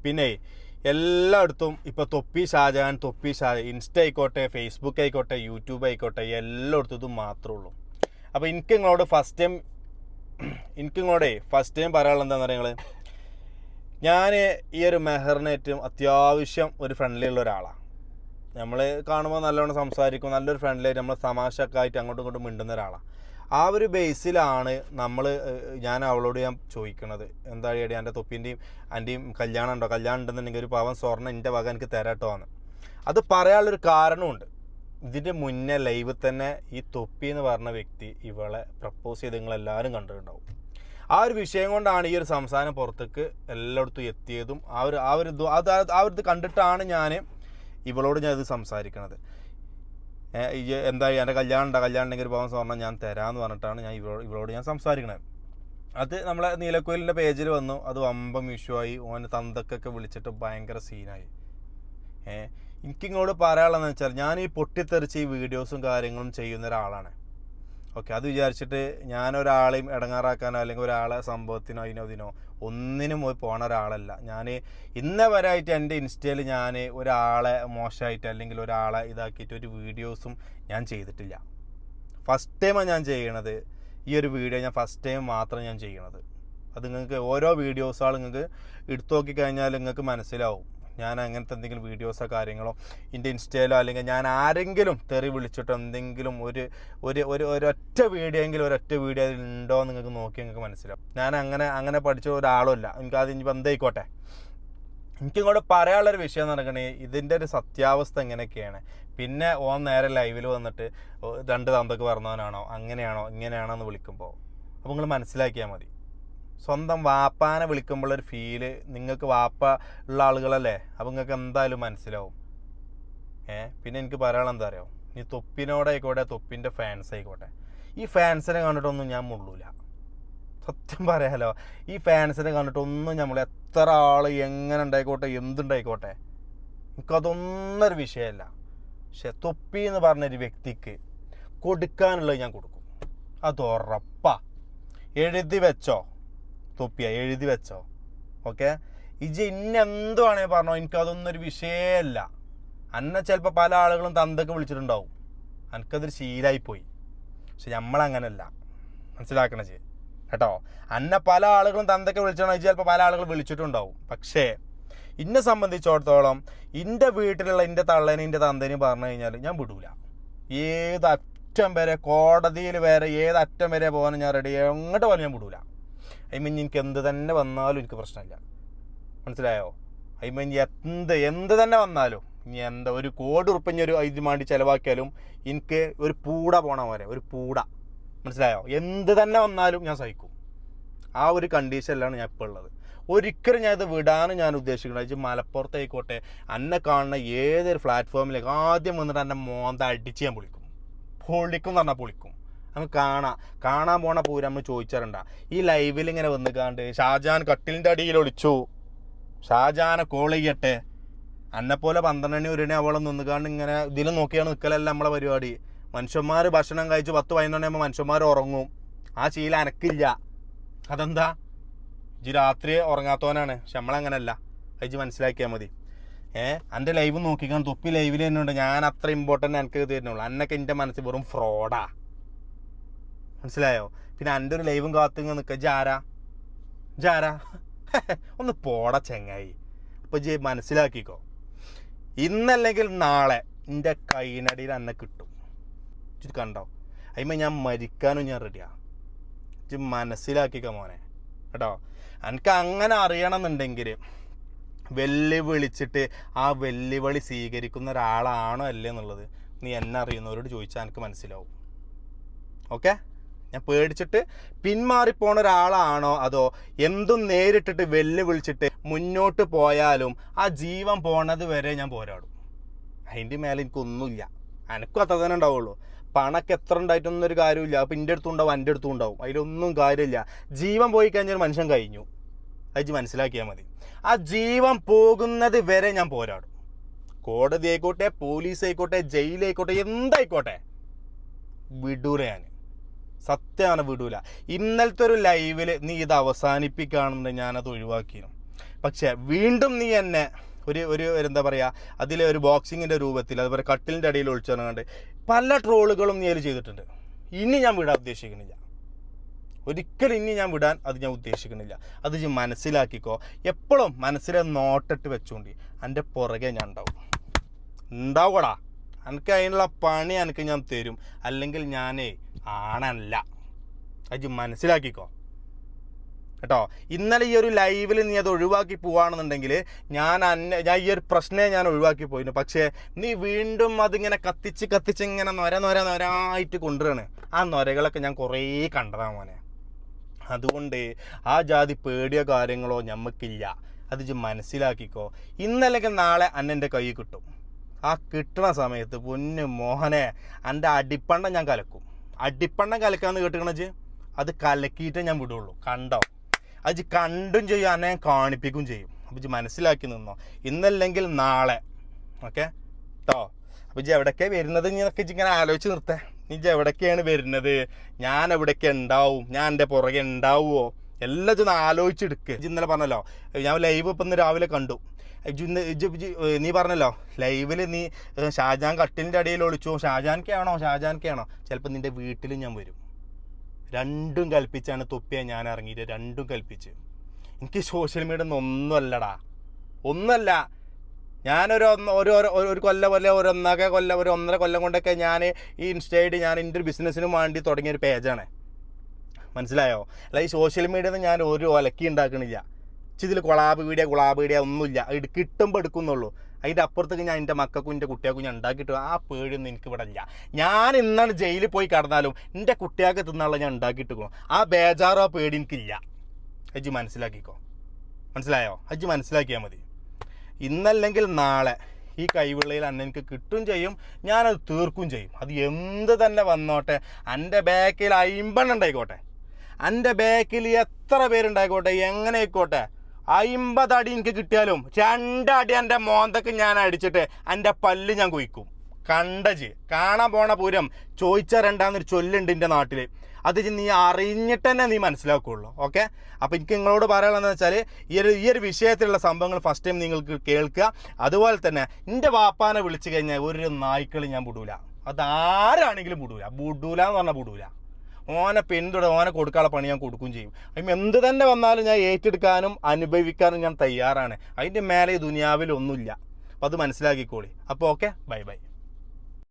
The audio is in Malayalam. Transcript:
പിന്നെ എല്ലായിടത്തും ഇപ്പോൾ തൊപ്പി ഷാജഹാൻ ഇൻസ്റ്റ ആയിക്കോട്ടെ, ഫേസ്ബുക്ക് ആയിക്കോട്ടെ, യൂട്യൂബ് ആയിക്കോട്ടെ, എല്ലായിടത്തും ഇത് മാത്രമേ ഉള്ളൂ. അപ്പോൾ എനിക്ക് നിങ്ങളോട് ഫസ്റ്റ് ടൈം പറയാനുള്ളത് എന്താണെന്ന് പറയുന്നത്, ഞാൻ ഈ ഒരു മെഹറിനേറ്റവും അത്യാവശ്യം ഒരു ഫ്രണ്ട്ലി ഉള്ള ഒരാളാണ്. നമ്മൾ കാണുമ്പോൾ നല്ലോണം സംസാരിക്കും, നല്ലൊരു ഫ്രണ്ട്ലി ആയിട്ട് നമ്മൾ തമാശയൊക്കെ ആയിട്ട് അങ്ങോട്ടും ഇങ്ങോട്ടും മിണ്ടുന്ന ഒരാളാണ്. ആ ഒരു ബേസിലാണ് ഞാൻ അവളോട് ചോദിക്കണത്, എന്താ എടി എൻ്റെ തൊപ്പിൻ്റെയും കല്യാണം ഉണ്ടോ, കല്യാണം ഉണ്ടെന്നുണ്ടെങ്കിൽ ഒരു പാവൻ സ്വർണ്ണം എൻ്റെ വക എനിക്ക് തരാട്ടോ എന്ന്. അത് പറയാനുള്ളൊരു കാരണമുണ്ട്. ഇതിൻ്റെ മുന്നേ ലൈവിൽ തന്നെ ഈ തൊപ്പി എന്ന് പറഞ്ഞ വ്യക്തി ഇവളെ പ്രപ്പോസ് ചെയ്ത് നിങ്ങളെല്ലാവരും കണ്ടിട്ടുണ്ടാവും. ആ ഒരു വിഷയം കൊണ്ടാണ് ഈ ഒരു സംസാരം പുറത്തേക്ക് എല്ലായിടത്തും എത്തിയതും. ആ ഒരു ഇത് കണ്ടിട്ടാണ് ഞാൻ ഇവളോട് ഇത് സംസാരിക്കണത്. എന്താ എൻ്റെ കല്യാണം ഉണ്ടെങ്കിൽ ഒരു പാവൻ സ്വർണ്ണം ഞാൻ തരാമെന്ന് പറഞ്ഞിട്ടാണ് ഞാൻ ഇവളോട് സംസാരിക്കണത്. അത് നമ്മളെ നീലക്കോയിലിൻ്റെ പേജിൽ വന്നു. അത് വമ്പം ഇഷ്യൂ ഓന് തന്തക്കൊക്കെ വിളിച്ചിട്ട് ഭയങ്കര സീനായി. എനിക്കിങ്ങോട്ട് പറയാനുള്ളതെന്ന് വെച്ചാൽ, ഞാൻ ഈ പൊട്ടിത്തെറിച്ച് ഈ വീഡിയോസും കാര്യങ്ങളും ചെയ്യുന്ന ഒരാളാണ്. ഓക്കെ, അത് വിചാരിച്ചിട്ട് ഞാനൊരാളെയും ഇടങ്ങാറാക്കാനോ അല്ലെങ്കിൽ ഒരാളെ സംഭവത്തിനോ ഇതിനോ ഒന്നിനും പോയി പോണ ഒരാളല്ല. ഞാൻ ഇന്നേ വരെയായിട്ട് എൻ്റെ ഇൻസ്റ്റയിൽ ഞാൻ ഒരാളെ മോശമായിട്ട് അല്ലെങ്കിൽ ഒരാളെ ഇതാക്കിയിട്ട് ഒരു വീഡിയോസും ഞാൻ ചെയ്തിട്ടില്ല. ഫസ്റ്റ് ടൈമാണ് ഞാൻ ചെയ്യണത്. ഈ ഒരു വീഡിയോ ഞാൻ ഫസ്റ്റ് ടൈം മാത്രം ഞാൻ ചെയ്യണത്. അത് നിങ്ങൾക്ക് ഓരോ വീഡിയോസുകൾ നിങ്ങൾക്ക് എടുത്തു നോക്കിക്കഴിഞ്ഞാൽ നിങ്ങൾക്ക് മനസ്സിലാവും ഞാൻ അങ്ങനത്തെ എന്തെങ്കിലും വീഡിയോസോ കാര്യങ്ങളോ എൻ്റെ ഇൻസ്റ്റയിലോ അല്ലെങ്കിൽ ഞാൻ ആരെങ്കിലും തെറി വിളിച്ചിട്ടോ എന്തെങ്കിലും ഒരൊറ്റ വീഡിയോ അതിൽ ഉണ്ടോ എന്ന് നിങ്ങൾക്ക് നോക്കി നിങ്ങൾക്ക് മനസ്സിലാവും. ഞാൻ അങ്ങനെ പഠിച്ച ഒരാളുമല്ല. എനിക്കത് ഇനി ബന്ധമായിക്കോട്ടെ. എനിക്കിങ്ങോട്ട് പറയാനുള്ളൊരു വിഷയം എന്ന് പറഞ്ഞിട്ടുണ്ടെങ്കിൽ, ഇതിൻ്റെ ഒരു സത്യാവസ്ഥ എങ്ങനെയൊക്കെയാണ്. പിന്നെ നേരെ ലൈവിൽ വന്നിട്ട് 2 തന്തക്ക് പറഞ്ഞവനാണോ അങ്ങനെയാണോ ഇങ്ങനെയാണോ എന്ന് വിളിക്കുമ്പോൾ അപ്പോൾ നിങ്ങൾ മനസ്സിലാക്കിയാൽ മതി. സ്വന്തം വാപ്പാനെ വിളിക്കുമ്പോഴൊരു ഫീല് നിങ്ങൾക്ക് വാപ്പ ഉള്ള ആളുകളല്ലേ, അപ്പോൾ നിങ്ങൾക്ക് എന്തായാലും മനസ്സിലാവും. പിന്നെ എനിക്ക് പറയാനുള്ള എന്താ അറിയോ, ഈ തൊപ്പിനോടായിക്കോട്ടെ, തൊപ്പിൻ്റെ ഫാൻസ് ആയിക്കോട്ടെ, ഈ ഫാൻസിനെ കണ്ടിട്ടൊന്നും ഞാൻ മുള്ളൂല. സത്യം പറയാലോ, ഈ ഫാൻസിനെ കണ്ടിട്ടൊന്നും നമ്മൾ എത്ര ആൾ എങ്ങനെ ഉണ്ടായിക്കോട്ടെ, എന്തുണ്ടായിക്കോട്ടെ, എനിക്കതൊന്നൊരു വിഷയമല്ല. പക്ഷെ തൊപ്പി എന്ന് പറഞ്ഞൊരു വ്യക്തിക്ക് കൊടുക്കാനുള്ളത് ഞാൻ കൊടുക്കും. അത് ഉറപ്പാ. എഴുതി വെച്ചോ തൊപ്പിയ, എഴുതി വെച്ചോ. ഓക്കെ, ഇന്നെന്തു വേണമെങ്കിൽ പറഞ്ഞോ, എനിക്കതൊന്നൊരു വിഷയമല്ല. അന്നെ ചിലപ്പോൾ പല ആളുകളും തന്തക്ക് വിളിച്ചിട്ടുണ്ടാവും, എനിക്കതൊരു ശീലമായിപ്പോയി. പക്ഷെ നമ്മളങ്ങനല്ല, മനസ്സിലാക്കണ കേട്ടോ. അന്നെ പല ആളുകളും തന്തക്ക് വിളിച്ചിട്ടുണ്ടാവും, ചിലപ്പോൾ പല ആളുകൾ വിളിച്ചിട്ടുണ്ടാവും. പക്ഷേ എന്നെ സംബന്ധിച്ചിടത്തോളം എൻ്റെ വീട്ടിലുള്ള എൻ്റെ തള്ളേനും എൻ്റെ തന്തേനും പറഞ്ഞു കഴിഞ്ഞാൽ ഞാൻ വിടൂല. ഏതറ്റം വരെ, കോടതിയിൽ വരെ ഏതറ്റം വരെ പോകാനും ഞാൻ റെഡി. എങ്ങോട്ട് പോലും ഞാൻ വിടൂല. എനിക്ക് എന്ത് തന്നെ വന്നാലും എനിക്ക് പ്രശ്നമില്ല, മനസ്സിലായോ? എന്ത് തന്നെ വന്നാലും, ഇനി ഒരു കോടി ഉറുപ്പിഞ്ഞ ഒരു ഇത് വേണ്ടി ചിലവാക്കിയാലും എനിക്ക് ഒരു പൂട പോണ പോലെ, ഒരു പൂട, മനസ്സിലായോ? എന്ത് തന്നെ വന്നാലും ഞാൻ സഹിക്കും. ആ ഒരു കണ്ടീഷനിലാണ് ഞാൻ ഇപ്പോൾ ഉള്ളത്. ഒരിക്കലും ഞാൻ ഇത് വിടാനും ഞാൻ ഉദ്ദേശിക്കുന്നത്. മലപ്പുറത്തായിക്കോട്ടെ, എന്നെ കാണുന്ന ഏതൊരു പ്ലാറ്റ്ഫോമിലേക്ക് ആദ്യം വന്നിട്ട് എന്നെ മോന്ത അടിച്ച് ഞാൻ പൊളിക്കും എന്ന് പറഞ്ഞാൽ പൊളിക്കും. നമുക്ക് കാണാൻ പോണ പൂരം നമ്മൾ ചോദിച്ചാറുണ്ട. ഈ ലൈവിൽ ഇങ്ങനെ വന്നിക്കാണ്ട് ഷാജഹാൻ കട്ടിലിൻ്റെ അടിയിൽ ഒളിച്ചു, ഷാജഹാനെ കോൾ ചെയ്യട്ടെ, എന്നെപ്പോലെ 12 മണി 1 മണി അവളെ നിന്നുകാണ്ട് ഇങ്ങനെ ഇതിലും നോക്കിയാണ് നിൽക്കലല്ല നമ്മളെ പരിപാടി. മനുഷ്യന്മാർ ഭക്ഷണം കഴിച്ച് 10-11 മണിയാകുമ്പോൾ മനുഷ്യന്മാർ ഉറങ്ങും. ആ ശീലം എനക്കില്ല. അതെന്താ, രാത്രി ഉറങ്ങാത്തവനാണ്. പക്ഷെ നമ്മളങ്ങനല്ല. അത് മനസ്സിലാക്കിയാൽ മതി. എൻ്റെ ലൈവ് നോക്കിക്കാൻ തൊപ്പി ലൈവിൽ തന്നെ ഉണ്ട്. ഞാൻ അത്ര ഇമ്പോർട്ടൻ്റ് എനിക്ക് തരുന്നുള്ളൂ. എന്നൊക്കെ എൻ്റെ മനസ്സിൽ വെറും ഫ്രോഡാ, മനസ്സിലായോ? പിന്നെ എൻ്റെ ഒരു ലൈവും കാത്തുങ്ങ നിൽക്കുക. ജാരാ ഒന്ന് പോടാ ചെങ്ങായി. അപ്പോൾ മനസ്സിലാക്കിക്കോ, ഇന്നല്ലെങ്കിൽ നാളെ എൻ്റെ കൈനടിയിൽ എന്നെ കിട്ടും. ഇത് കണ്ടോ? അതിന്മേൽ ഞാൻ മരിക്കാനും ഞാൻ റെഡിയാണ്. ഇത് മനസ്സിലാക്കിക്കോ മോനെ, കേട്ടോ. എനിക്ക് അങ്ങനെ അറിയണമെന്നുണ്ടെങ്കിൽ വെല്ലുവിളിച്ചിട്ട് ആ വെല്ലുവിളി സ്വീകരിക്കുന്ന ഒരാളാണോ അല്ലേ എന്നുള്ളത് നീ എന്നെ അറിയുന്നവരോട് ചോദിച്ചാൽ എനിക്ക് മനസ്സിലാവും. ഓക്കെ, ഞാൻ പേടിച്ചിട്ട് പിന്മാറിപ്പോണ ഒരാളാണോ, അതോ എന്തും നേരിട്ടിട്ട് വെല്ലുവിളിച്ചിട്ട് മുന്നോട്ട് പോയാലും ആ ജീവൻ പോണത് വരെ ഞാൻ പോരാടും. അതിൻ്റെ മേലെ എനിക്കൊന്നുമില്ല. എനിക്കും അത്ര തന്നെ ഉണ്ടാവുള്ളൂ. പണക്ക് എത്ര ഉണ്ടായിട്ടൊന്നും ഒരു കാര്യമില്ല. അപ്പം എൻ്റെ അടുത്തും ഉണ്ടാവും, എൻ്റെ അടുത്തും ഉണ്ടാവും. അതിലൊന്നും കാര്യമില്ല. ജീവൻ പോയി കഴിഞ്ഞാൽ മനുഷ്യൻ കഴിഞ്ഞു. അത് മനസ്സിലാക്കിയാൽ മതി. ആ ജീവൻ പോകുന്നത് വരെ ഞാൻ പോരാടും. കോടതി ആയിക്കോട്ടെ, പോലീസ് ആയിക്കോട്ടെ, ജയിലായിക്കോട്ടെ, എന്തായിക്കോട്ടെ, വിടൂല. ഞാൻ സത്യമാണ്, വിടൂല. ഇന്നലത്തെ ഒരു ലൈവിൽ നീ ഇത് അവസാനിപ്പിക്കുകയാണെന്നുണ്ടെങ്കിൽ ഞാനത് ഒഴിവാക്കിയിരുന്നു. പക്ഷേ വീണ്ടും നീ എന്നെ ഒരു എന്താ പറയുക, അതിലെ ഒരു ബോക്സിങ്ങിൻ്റെ രൂപത്തിൽ അതുപോലെ കട്ടിലിൻ്റെ അടിയിൽ ഒളിച്ചിറങ്ങാണ്ട് പല ട്രോളുകളും നീ അതിൽ ചെയ്തിട്ടുണ്ട്. ഇനി ഞാൻ വിടാൻ ഉദ്ദേശിക്കുന്നില്ല, ഒരിക്കലും ഇനി ഞാൻ വിടാൻ ഞാൻ ഉദ്ദേശിക്കുന്നില്ല. അത് ഞാൻ മനസ്സിലാക്കിക്കോ. എപ്പോഴും മനസ്സിലെ നോട്ടിട്ട് വെച്ചുകൊണ്ട് എൻ്റെ പുറകെ ഞാൻ ഉണ്ടാവൂടാ. എനിക്ക് അതിനുള്ള പണി എനിക്ക് ഞാൻ തരും, അല്ലെങ്കിൽ ഞാനേ ആണല്ല. അത് മനസ്സിലാക്കിക്കോ കേട്ടോ. ഇന്നലെ ഈ ഒരു ലൈവിൽ നീ അത് ഒഴിവാക്കി പോവാണെന്നുണ്ടെങ്കിൽ ഞാൻ ഈ ഒരു പ്രശ്നമേ ഞാൻ ഒഴിവാക്കി പോയിരുന്നു. പക്ഷേ നീ വീണ്ടും അതിങ്ങനെ കത്തിച്ച് ഇങ്ങനെ നൊരായിട്ട് കൊണ്ടുവരാണ്. ആ നൊരകളൊക്കെ ഞാൻ കുറേ കണ്ടതാണ് മോനെ. അതുകൊണ്ട് ആ ജാതി പേടിയോ കാര്യങ്ങളോ ഞമ്മക്കില്ല. അത് മനസ്സിലാക്കിക്കോ. ഇന്നല്ലെങ്കിൽ നാളെ എൻ്റെ കയ്യിൽ കിട്ടും. ആ കിട്ടുന്ന സമയത്ത് പൊന്നു മോഹനെ എൻ്റെ അടിപ്പണ്ടം ഞാൻ കലക്കും. അടിപ്പണ്ടം കലക്കാന്ന് കേട്ടിക്കണച്ച് അത് കലക്കിയിട്ടേ ഞാൻ വിടുള്ളൂ. കണ്ടോ? അത് കണ്ടും ചെയ്യും, എന്നെ കാണിപ്പിക്കുകയും ചെയ്യും. അപ്പോൾ മനസ്സിലാക്കി നിന്നോ. ഇന്നല്ലെങ്കിൽ നാളെ. ഓക്കെ കേട്ടോ. അപ്പോൾ എവിടേക്കാണ് വരുന്നത് എന്നൊക്കെ ഇങ്ങനെ ആലോചിച്ച് നിർത്തേ. നീ എവിടേക്കാണ് വരുന്നത്, ഞാൻ എവിടേക്ക് ഉണ്ടാവും, ഞാൻ എൻ്റെ പുറകെ ഉണ്ടാവുമോ, എല്ലാം ഇതൊന്ന് ആലോചിച്ചെടുക്കുക. ഇന്നലെ പറഞ്ഞല്ലോ, ഞാൻ ലൈവ് ഇപ്പം ഇന്ന് രാവിലെ കണ്ടു. നീ പറഞ്ഞല്ലോ ലൈവിൽ നീ ഷാജാൻ കട്ടിലിൻ്റെ അടിയിൽ ഒളിച്ചു. ഷാജാൻക്കാണോ ചിലപ്പോൾ നിൻ്റെ വീട്ടിലും ഞാൻ വരും. രണ്ടും കൽപ്പിച്ചാണ് തൊപ്പിയാ ഞാൻ ഇറങ്ങിയിട്ട്. രണ്ടും കൽപ്പിച്ച്. എനിക്ക് സോഷ്യൽ മീഡിയ ഒന്നുമല്ല. ഞാനൊരു കൊല്ലം ഒരു ഒന്നര കൊല്ലം കൊണ്ടൊക്കെ ഞാൻ ഈ ഇൻസ്റ്റ ഐ ഡി ഞാൻ എൻ്റെ ഒരു ബിസിനസ്സിന് വേണ്ടി തുടങ്ങിയൊരു പേജാണ്. മനസ്സിലായോ? അല്ല, ഈ സോഷ്യൽ മീഡിയയിൽ ഞാൻ ഒരു ഒലക്കി ഉണ്ടാക്കണില്ല. ഇതിൽ കൊളാബ് വീഡിയോ ഒന്നുമില്ല. കിട്ടുമ്പോൾ എടുക്കുന്നുള്ളൂ. അതിൻ്റെ അപ്പുറത്തേക്ക് ഞാൻ എൻ്റെ മക്കൾക്കും എൻ്റെ കുട്ടികൾക്കും ഞാൻ ഉണ്ടാക്കിയിട്ട് ആ പേടിയൊന്നും എനിക്ക് ഇവിടെ ഇല്ല. ഞാൻ ഇന്നാണ് ജയിലിൽ പോയി കിടന്നാലും എൻ്റെ കുട്ടികൾക്ക് തിന്നാനുള്ള ഞാൻ ഉണ്ടാക്കിയിട്ട് ആ ബേജാറോ പേടി എനിക്കില്ല. അജ്ജ് മനസ്സിലാക്കിക്കോ. മനസ്സിലായോ? അജ്ജ് മനസ്സിലാക്കിയാൽ മതി. ഇന്നല്ലെങ്കിൽ നാളെ ഈ കൈവിള്ളയിൽ എനിക്ക് കിട്ടും ചെയ്യും, ഞാനത് തീർക്കും ചെയ്യും. അത് എന്ത് തന്നെ വന്നോട്ടെ. എൻ്റെ ബാക്കിൽ 50 ഉണ്ടായിക്കോട്ടെ, എൻ്റെ ബാക്കിൽ എത്ര പേരുണ്ടായിക്കോട്ടെ, എങ്ങനെ ആയിക്കോട്ടെ, 50 അടി എനിക്ക് കിട്ടിയാലും 2 അടി എൻ്റെ മോന്തക്ക് ഞാൻ അടിച്ചിട്ട് എൻ്റെ പല്ല് ഞാൻ കുയിക്കും. കാണാൻ പോണ പൂരം ചോദിച്ചാൽ രണ്ടാന്നൊരു ചൊല്ലുണ്ട് എൻ്റെ നാട്ടിൽ. അത് നീ അറിഞ്ഞിട്ട് തന്നെ നീ മനസ്സിലാക്കുകയുള്ളൂ. ഓക്കെ. അപ്പോൾ എനിക്ക് നിങ്ങളോട് പറയാനുള്ളതെന്ന് വെച്ചാൽ ഈ ഒരു വിഷയത്തിലുള്ള സംഭവങ്ങൾ ഫസ്റ്റ് ടൈം നിങ്ങൾക്ക് കേൾക്കുക. അതുപോലെ തന്നെ എൻ്റെ വാപ്പാനെ വിളിച്ചു കഴിഞ്ഞാൽ ഒരു നായ്ക്കൾ ഞാൻ വിടൂല. അതാരാണെങ്കിലും വിടൂല എന്ന് പറഞ്ഞാൽ വിടൂല. ഓനെ ഓനെ കൊടുക്കാനുള്ള പണി ഞാൻ കൊടുക്കുകയും ചെയ്യും. അതിന് എന്ത് തന്നെ വന്നാലും ഞാൻ ഏറ്റെടുക്കാനും അനുഭവിക്കാനും ഞാൻ തയ്യാറാണ്. അതിൻ്റെ മേലെ ഈ ദുനിയാവിൽ ഒന്നുമില്ല. അപ്പോൾ അത് മനസ്സിലാക്കിക്കോളി. അപ്പോൾ ഓക്കെ, ബൈ.